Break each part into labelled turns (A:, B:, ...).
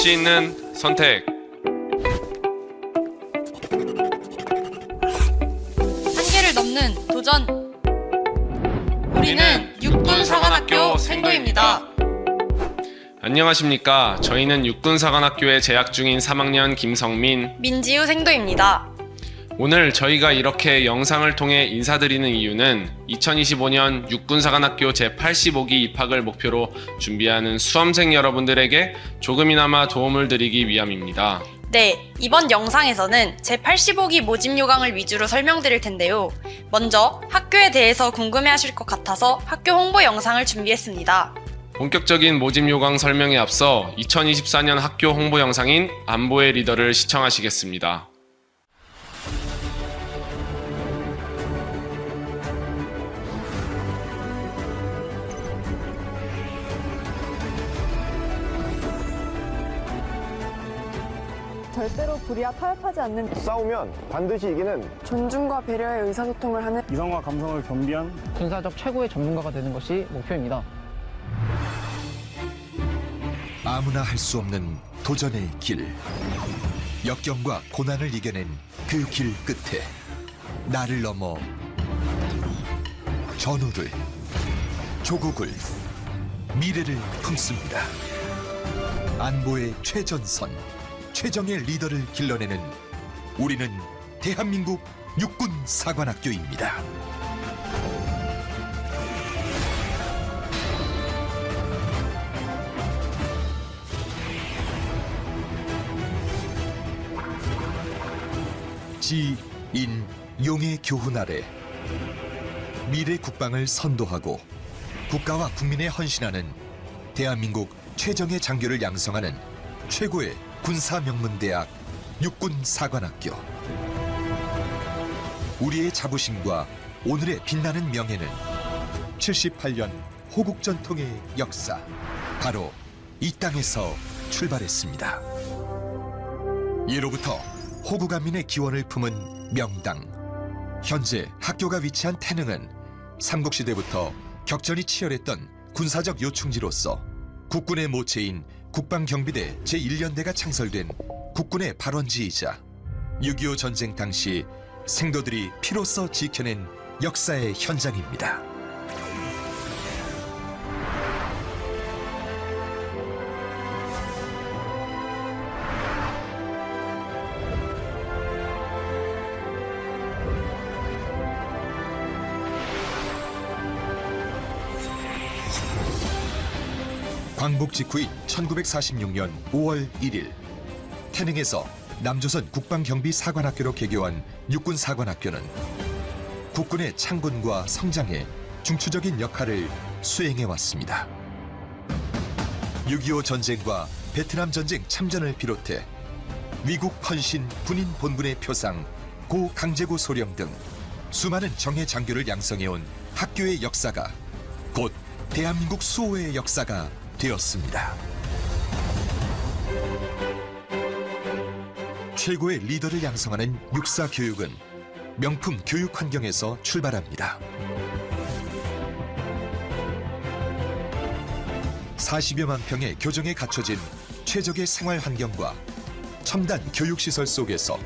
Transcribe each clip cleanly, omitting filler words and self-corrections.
A: 수 있는 선택.
B: 한계를 넘는 도전. 우리는 육군사관학교 생도입니다.
A: 안녕하십니까. 저희는 육군사관학교에 재학 중인 3학년 김성민,
B: 민지우 생도입니다.
A: 오늘 저희가 이렇게 영상을 통해 인사드리는 이유는 2025년 육군사관학교 제85기 입학을 목표로 준비하는 수험생 여러분들에게 조금이나마 도움을 드리기 위함입니다.
B: 네, 이번 영상에서는 제85기 모집 요강을 위주로 설명드릴 텐데요. 먼저 학교에 대해서 궁금해하실 것 같아서 학교 홍보 영상을 준비했습니다.
A: 본격적인 모집 요강 설명에 앞서 2024년 학교 홍보 영상인 안보의 리더를 시청하시겠습니다.
C: 절대로 불의와 타협하지 않는
D: 싸우면 반드시 이기는
C: 존중과 배려의 의사소통을 하는
E: 이성과 감성을 겸비한
F: 군사적 최고의 전문가가 되는 것이 목표입니다.
G: 아무나 할 수 없는 도전의 길. 역경과 고난을 이겨낸 그 길 끝에 나를 넘어 전우를, 조국을, 미래를 품습니다. 안보의 최전선, 최정의 리더를 길러내는 우리는 대한민국 육군사관학교입니다. 지, 인, 용의 교훈 아래 미래 국방을 선도하고 국가와 국민에 헌신하는 대한민국 최정예 장교를 양성하는 최고의 군사명문대학 육군사관학교. 우리의 자부심과 오늘의 빛나는 명예는 78년 호국전통의 역사, 바로 이 땅에서 출발했습니다. 예로부터 호국안민의 기원을 품은 명당. 현재 학교가 위치한 태능은 삼국시대부터 격전이 치열했던 군사적 요충지로서 국군의 모체인 국방경비대 제1연대가 창설된 국군의 발원지이자 6.25 전쟁 당시 생도들이 피로써 지켜낸 역사의 현장입니다. 광복 직후인 1946년 5월 1일 태능에서 남조선 국방경비사관학교로 개교한 육군사관학교는 국군의 창군과 성장에 중추적인 역할을 수행해왔습니다. 6.25 전쟁과 베트남 전쟁 참전을 비롯해 위국 헌신 군인 본분의 표상, 고 강제구 소령 등 수많은 정예 장교를 양성해온 학교의 역사가 곧 대한민국 수호의 역사가 되었습니다. 최고의 리더를 양성하는 육사 교육은 명품 교육 환경에서 출발합니다. 40여만 평의 교정에 갖춰진 최적의 생활 환경과 첨단 교육 시설 속에서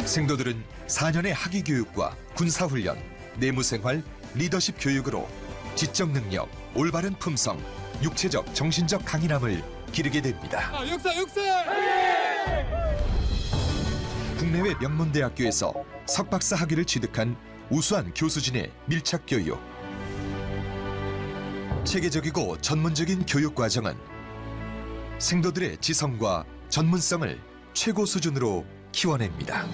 G: 생도들은 4년의 학위 교육과 군사훈련, 내무생활, 리더십 교육으로 지적 능력, 올바른 품성, 육체적, 정신적 강인함을 기르게 됩니다. 국내외 명문대학교에서 석박사 학위를 취득한 우수한 교수진의 밀착 교육. 체계적이고 전문적인 교육 과정은 생도들의 지성과 전문성을 최고 수준으로 키워냅니다.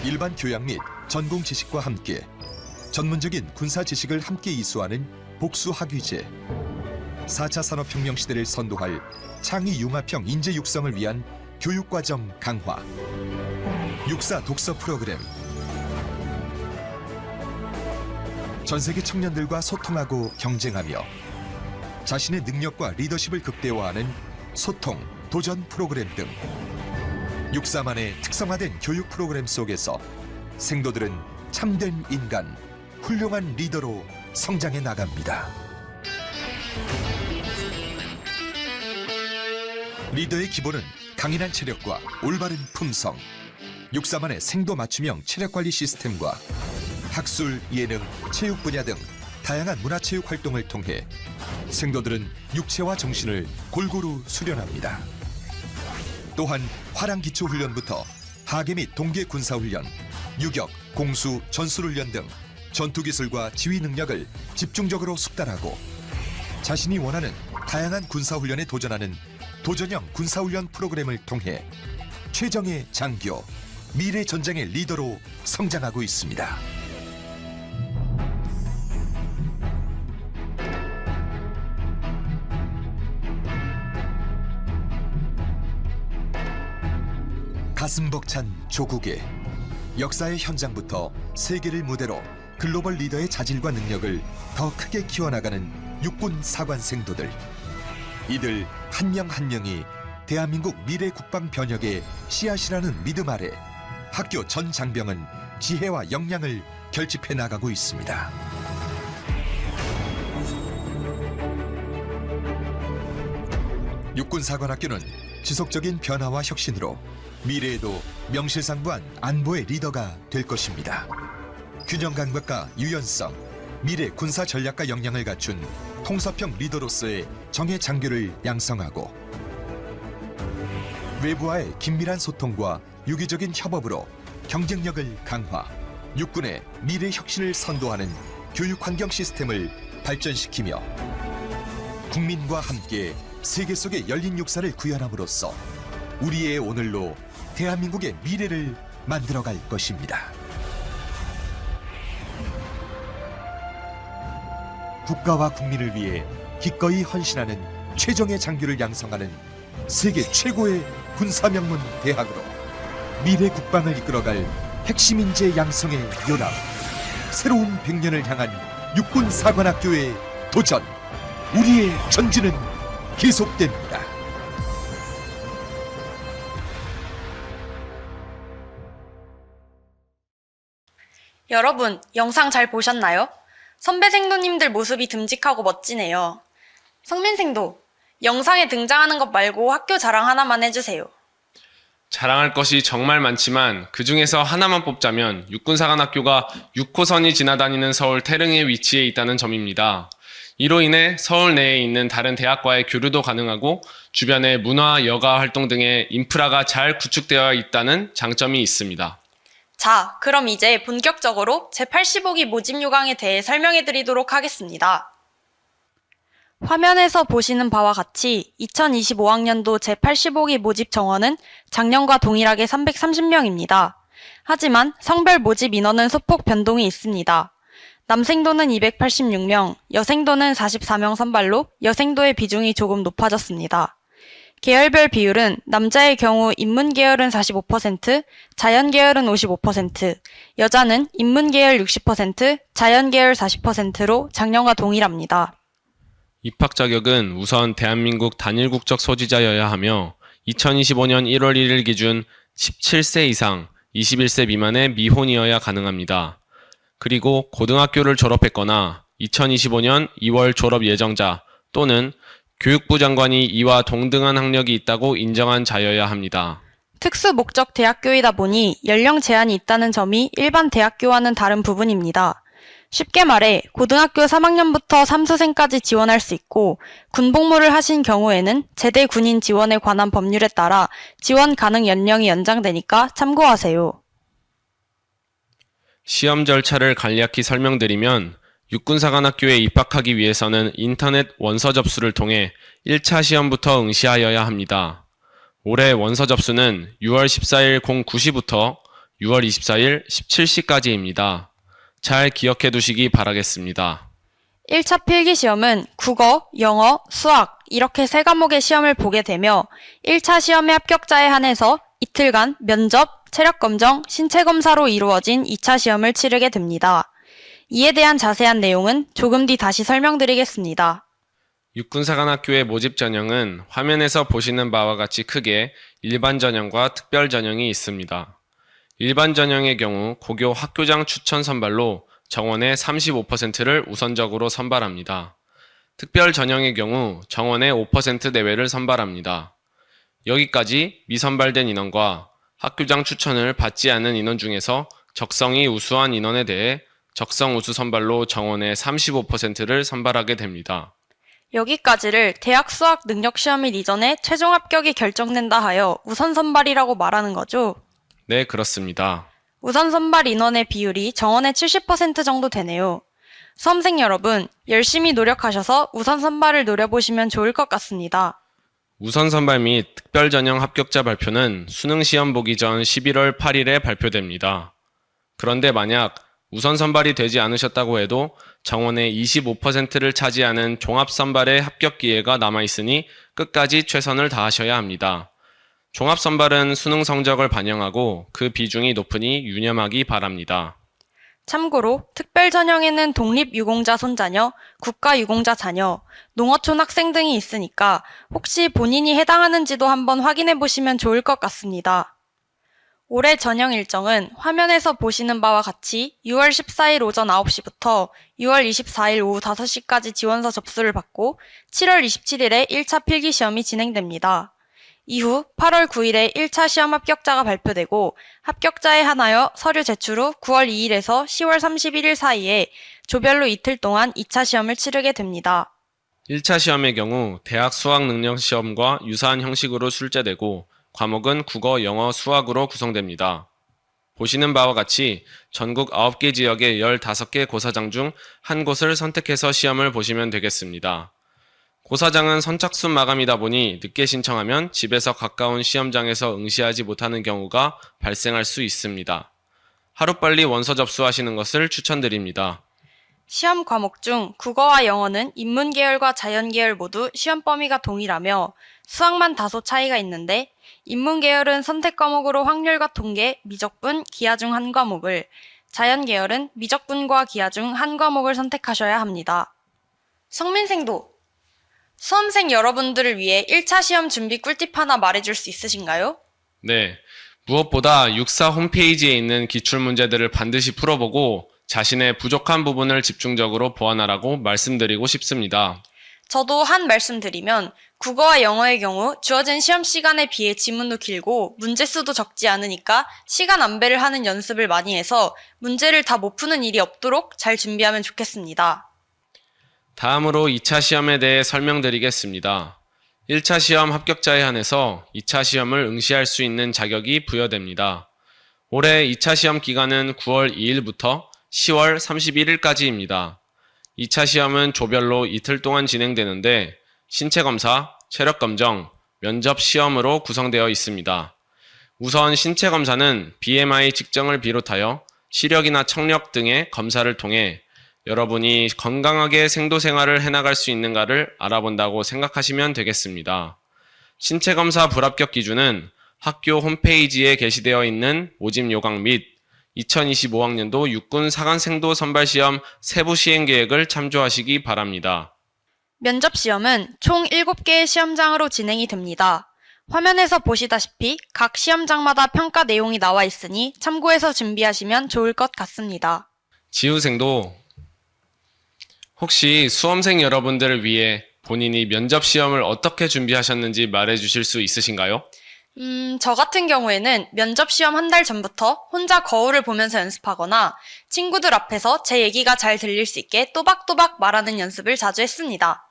G: 일반 교양 및 전공 지식과 함께 전문적인 군사 지식을 함께 이수하는 복수 학위제, 4차 산업혁명 시대를 선도할 창의 융합형 인재 육성을 위한 교육과정 강화, 육사 독서 프로그램, 전 세계 청년들과 소통하고 경쟁하며 자신의 능력과 리더십을 극대화하는 소통, 도전 프로그램 등 육사만의 특성화된 교육 프로그램 속에서 생도들은 참된 인간, 훌륭한 리더로 성장해 나갑니다. 리더의 기본은 강인한 체력과 올바른 품성, 육사만의 생도 맞춤형 체력관리 시스템과 학술, 예능, 체육 분야 등 다양한 문화체육 활동을 통해 생도들은 육체와 정신을 골고루 수련합니다. 또한 화랑기초훈련부터 하계 및 동계 군사훈련, 유격, 공수, 전술훈련 등 전투기술과 지휘 능력을 집중적으로 숙달하고 자신이 원하는 다양한 군사훈련에 도전하는 도전형 군사훈련 프로그램을 통해 최정예 장교, 미래 전장의 리더로 성장하고 있습니다. 가슴 벅찬 조국의 역사의 현장부터 세계를 무대로 글로벌 리더의 자질과 능력을 더 크게 키워나가는 육군 사관생도들. 이들 한 명 한 명이 대한민국 미래 국방 변혁의 씨앗이라는 믿음 아래 학교 전 장병은 지혜와 역량을 결집해 나가고 있습니다. 육군사관학교는 지속적인 변화와 혁신으로 미래에도 명실상부한 안보의 리더가 될 것입니다. 균형 감각과 유연성, 미래 군사 전략과 역량을 갖춘 통섭형 리더로서의 정예 장교를 양성하고 외부와의 긴밀한 소통과 유기적인 협업으로 경쟁력을 강화, 육군의 미래 혁신을 선도하는 교육 환경 시스템을 발전시키며 국민과 함께 세계 속의 열린 육사를 구현함으로써 우리의 오늘로 대한민국의 미래를 만들어갈 것입니다. 국가와 국민을 위해 기꺼이 헌신하는 최정예 장교를 양성하는 세계 최고의 군사명문 대학으로 미래 국방을 이끌어갈 핵심 인재 양성의 요람, 새로운 100년을 향한 육군사관학교의 도전, 우리의 전진은 계속됩니다.
B: 여러분, 영상 잘 보셨나요? 선배 생도님들 모습이 듬직하고 멋지네요. 성민 생도, 영상에 등장하는 것 말고 학교 자랑 하나만 해주세요.
A: 자랑할 것이 정말 많지만 그 중에서 하나만 뽑자면 육군사관학교가 6호선이 지나다니는 서울 태릉에 위치해 있다는 점입니다. 이로 인해 서울 내에 있는 다른 대학과의 교류도 가능하고 주변에 문화, 여가 활동 등의 인프라가 잘 구축되어 있다는 장점이 있습니다.
B: 자, 그럼 이제 본격적으로 제85기 모집 요강에 대해 설명해 드리도록 하겠습니다. 화면에서 보시는 바와 같이 2025학년도 제85기 모집 정원은 작년과 동일하게 330명입니다. 하지만 성별 모집 인원은 소폭 변동이 있습니다. 남생도는 286명, 여생도는 44명 선발로 여생도의 비중이 조금 높아졌습니다. 계열별 비율은 남자의 경우 인문계열은 45%, 자연계열은 55%, 여자는 인문계열 60%, 자연계열 40%로 작년과 동일합니다.
A: 입학 자격은 우선 대한민국 단일 국적 소지자여야 하며 2025년 1월 1일 기준 17세 이상 21세 미만의 미혼이어야 가능합니다. 그리고 고등학교를 졸업했거나 2025년 2월 졸업 예정자 또는 교육부 장관이 이와 동등한 학력이 있다고 인정한 자여야 합니다.
B: 특수 목적 대학교이다 보니 연령 제한이 있다는 점이 일반 대학교와는 다른 부분입니다. 쉽게 말해 고등학교 3학년부터 삼수생까지 지원할 수 있고 군복무를 하신 경우에는 제대 군인 지원에 관한 법률에 따라 지원 가능 연령이 연장되니까 참고하세요.
A: 시험 절차를 간략히 설명드리면 육군사관학교에 입학하기 위해서는 인터넷 원서 접수를 통해 1차 시험부터 응시하여야 합니다. 올해 원서 접수는 6월 14일 09시부터 6월 24일 17시까지입니다. 잘 기억해 두시기 바라겠습니다.
B: 1차 필기시험은 국어, 영어, 수학 이렇게 3과목의 시험을 보게 되며 1차 시험의 합격자에 한해서 이틀간 면접, 체력검정, 신체검사로 이루어진 2차 시험을 치르게 됩니다. 이에 대한 자세한 내용은 조금 뒤 다시 설명드리겠습니다.
A: 육군사관학교의 모집 전형은 화면에서 보시는 바와 같이 크게 일반 전형과 특별 전형이 있습니다. 일반 전형의 경우 고교 학교장 추천 선발로 정원의 35%를 우선적으로 선발합니다. 특별 전형의 경우 정원의 5% 내외를 선발합니다. 여기까지 미선발된 인원과 학교장 추천을 받지 않은 인원 중에서 적성이 우수한 인원에 대해 적성 우수 선발로 정원의 35%를 선발하게 됩니다.
B: 여기까지를 대학 수학 능력 시험 일 이전에 최종 합격이 결정된다 하여 우선 선발이라고 말하는 거죠.
A: 네, 그렇습니다.
B: 우선 선발 인원의 비율이 정원의 70% 정도 되네요. 수험생 여러분, 열심히 노력하셔서 우선 선발을 노려보시면 좋을 것 같습니다.
A: 우선 선발 및 특별 전형 합격자 발표는 수능 시험 보기 전 11월 8일에 발표됩니다. 그런데 만약 우선 선발이 되지 않으셨다고 해도 정원의 25%를 차지하는 종합 선발의 합격 기회가 남아 있으니 끝까지 최선을 다하셔야 합니다. 종합 선발은 수능 성적을 반영하고 그 비중이 높으니 유념하기 바랍니다.
B: 참고로 특별 전형에는 독립유공자 손자녀, 국가유공자 자녀, 농어촌 학생 등이 있으니까 혹시 본인이 해당하는지도 한번 확인해 보시면 좋을 것 같습니다. 올해 전형 일정은 화면에서 보시는 바와 같이 6월 14일 오전 9시부터 6월 24일 오후 5시까지 지원서 접수를 받고 7월 27일에 1차 필기시험이 진행됩니다. 이후 8월 9일에 1차 시험 합격자가 발표되고 합격자에 한하여 서류 제출 후 9월 2일에서 10월 31일 사이에 조별로 이틀 동안 2차 시험을 치르게 됩니다.
A: 1차 시험의 경우 대학 수학 능력 시험과 유사한 형식으로 출제되고 과목은 국어, 영어, 수학으로 구성됩니다. 보시는 바와 같이 전국 9개 지역의 15개 고사장 중 한 곳을 선택해서 시험을 보시면 되겠습니다. 고사장은 선착순 마감이다 보니 늦게 신청하면 집에서 가까운 시험장에서 응시하지 못하는 경우가 발생할 수 있습니다. 하루빨리 원서 접수하시는 것을 추천드립니다.
B: 시험 과목 중 국어와 영어는 인문 계열과 자연 계열 모두 시험 범위가 동일하며 수학만 다소 차이가 있는데 인문 계열은 선택 과목으로 확률과 통계, 미적분, 기하 중 한 과목을, 자연 계열은 미적분과 기하 중 한 과목을 선택하셔야 합니다. 성민생도 수험생 여러분들을 위해 1차 시험 준비 꿀팁 하나 말해줄 수 있으신가요?
A: 네, 무엇보다 육사 홈페이지에 있는 기출문제들을 반드시 풀어보고 자신의 부족한 부분을 집중적으로 보완하라고 말씀드리고 싶습니다.
B: 저도 한 말씀 드리면 국어와 영어의 경우 주어진 시험 시간에 비해 지문도 길고 문제 수도 적지 않으니까 시간 안배를 하는 연습을 많이 해서 문제를 다 못 푸는 일이 없도록 잘 준비하면 좋겠습니다.
A: 다음으로 2차 시험에 대해 설명드리겠습니다. 1차 시험 합격자에 한해서 2차 시험을 응시할 수 있는 자격이 부여됩니다. 올해 2차 시험 기간은 9월 2일부터 10월 31일까지입니다. 2차 시험은 조별로 이틀 동안 진행되는데 신체검사, 체력검정, 면접 시험으로 구성되어 있습니다. 우선 신체검사는 BMI 측정을 비롯하여 시력이나 청력 등의 검사를 통해 여러분이 건강하게 생도생활을 해나갈 수 있는가를 알아본다고 생각하시면 되겠습니다. 신체검사 불합격 기준은 학교 홈페이지에 게시되어 있는 모집 요강 및 2025학년도 육군 사관생도 선발시험 세부 시행 계획을 참조하시기 바랍니다.
B: 면접 시험은 총 7개의 시험장으로 진행이 됩니다. 화면에서 보시다시피 각 시험장마다 평가 내용이 나와 있으니 참고해서 준비하시면 좋을 것 같습니다.
A: 지우생도 혹시 수험생 여러분들을 위해 본인이 면접 시험을 어떻게 준비하셨는지 말해주실 수 있으신가요?
B: 저 같은 경우에는 면접 시험 한 달 전부터 혼자 거울을 보면서 연습하거나 친구들 앞에서 제 얘기가 잘 들릴 수 있게 또박또박 말하는 연습을 자주 했습니다.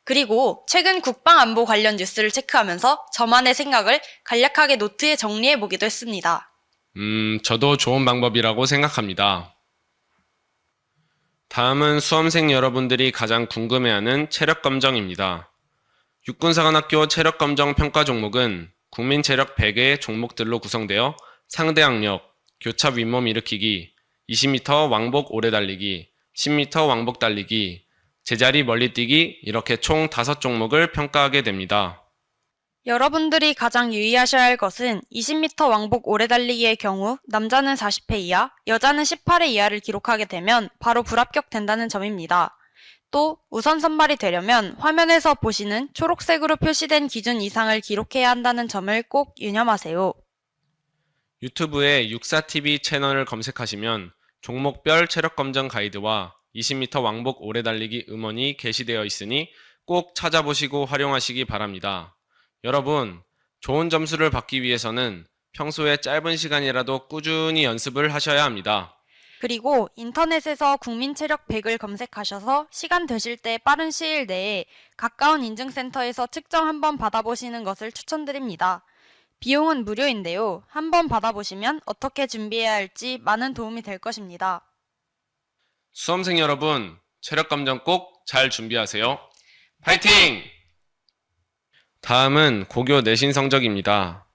B: 그리고 최근 국방안보 관련 뉴스를 체크하면서 저만의 생각을 간략하게 노트에 정리해보기도 했습니다.
A: 저도 좋은 방법이라고 생각합니다. 다음은 수험생 여러분들이 가장 궁금해하는 체력검정입니다. 육군사관학교 체력검정 평가 종목은 국민체력 100의 종목들로 구성되어 상대학력, 교차 윗몸 일으키기, 20m 왕복 오래 달리기, 10m 왕복 달리기, 제자리 멀리 뛰기 이렇게 총 5종목을 평가하게 됩니다.
B: 여러분들이 가장 유의하셔야 할 것은 20m 왕복 오래 달리기의 경우 남자는 40회 이하, 여자는 18회 이하를 기록하게 되면 바로 불합격된다는 점입니다. 또 우선 선발이 되려면 화면에서 보시는 초록색으로 표시된 기준 이상을 기록해야 한다는 점을 꼭 유념하세요.
A: 유튜브에 육사TV 채널을 검색하시면 종목별 체력검정 가이드와 20m 왕복 오래 달리기 음원이 게시되어 있으니 꼭 찾아보시고 활용하시기 바랍니다. 여러분, 좋은 점수를 받기 위해서는 평소에 짧은 시간이라도 꾸준히 연습을 하셔야 합니다.
B: 그리고 인터넷에서 국민체력 100을 검색하셔서 시간 되실 때 빠른 시일 내에 가까운 인증센터에서 측정 한번 받아보시는 것을 추천드립니다. 비용은 무료인데요. 한번 받아보시면 어떻게 준비해야 할지 많은 도움이 될 것입니다.
A: 수험생 여러분, 체력 감정 꼭 잘 준비하세요. 파이팅! 다음은 고교 내신 성적입니다.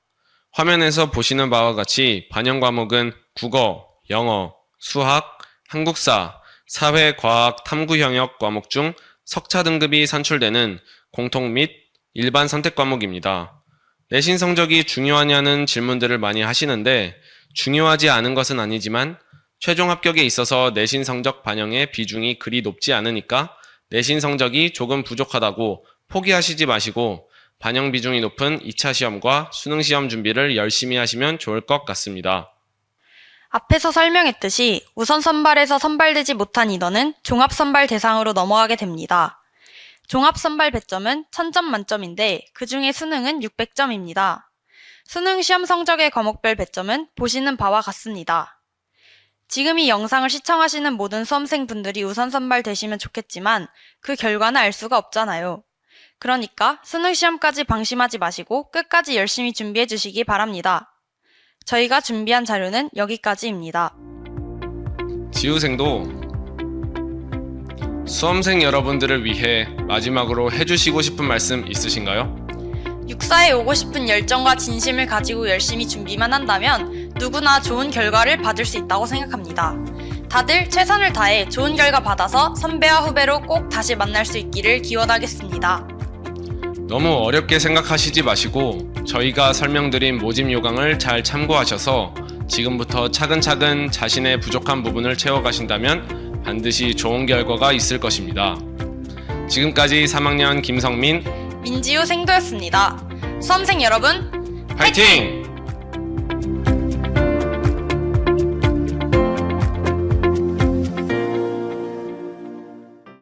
A: 화면에서 보시는 바와 같이 반영 과목은 국어, 영어, 수학, 한국사, 사회, 과학, 탐구 영역 과목 중 석차 등급이 산출되는 공통 및 일반 선택 과목입니다. 내신 성적이 중요하냐는 질문들을 많이 하시는데 중요하지 않은 것은 아니지만 최종 합격에 있어서 내신 성적 반영의 비중이 그리 높지 않으니까 내신 성적이 조금 부족하다고 포기하시지 마시고 반영 비중이 높은 2차 시험과 수능 시험 준비를 열심히 하시면 좋을 것 같습니다.
B: 앞에서 설명했듯이 우선 선발에서 선발되지 못한 인원은 종합 선발 대상으로 넘어가게 됩니다. 종합 선발 배점은 1000점 만점인데 그 중에 수능은 600점입니다. 수능 시험 성적의 과목별 배점은 보시는 바와 같습니다. 지금 이 영상을 시청하시는 모든 수험생분들이 우선 선발되시면 좋겠지만 그 결과는 알 수가 없잖아요. 그러니까 수능 시험까지 방심하지 마시고 끝까지 열심히 준비해 주시기 바랍니다. 저희가 준비한 자료는 여기까지입니다.
A: 지우생도 수험생 여러분들을 위해 마지막으로 해주시고 싶은 말씀 있으신가요?
B: 육사에 오고 싶은 열정과 진심을 가지고 열심히 준비만 한다면 누구나 좋은 결과를 받을 수 있다고 생각합니다. 다들 최선을 다해 좋은 결과 받아서 선배와 후배로 꼭 다시 만날 수 있기를 기원하겠습니다.
A: 너무 어렵게 생각하시지 마시고 저희가 설명드린 모집 요강을 잘 참고하셔서 지금부터 차근차근 자신의 부족한 부분을 채워가신다면 반드시 좋은 결과가 있을 것입니다. 지금까지 3학년 김성민,
B: 민지우 생도였습니다. 수험생 여러분,
A: 파이팅!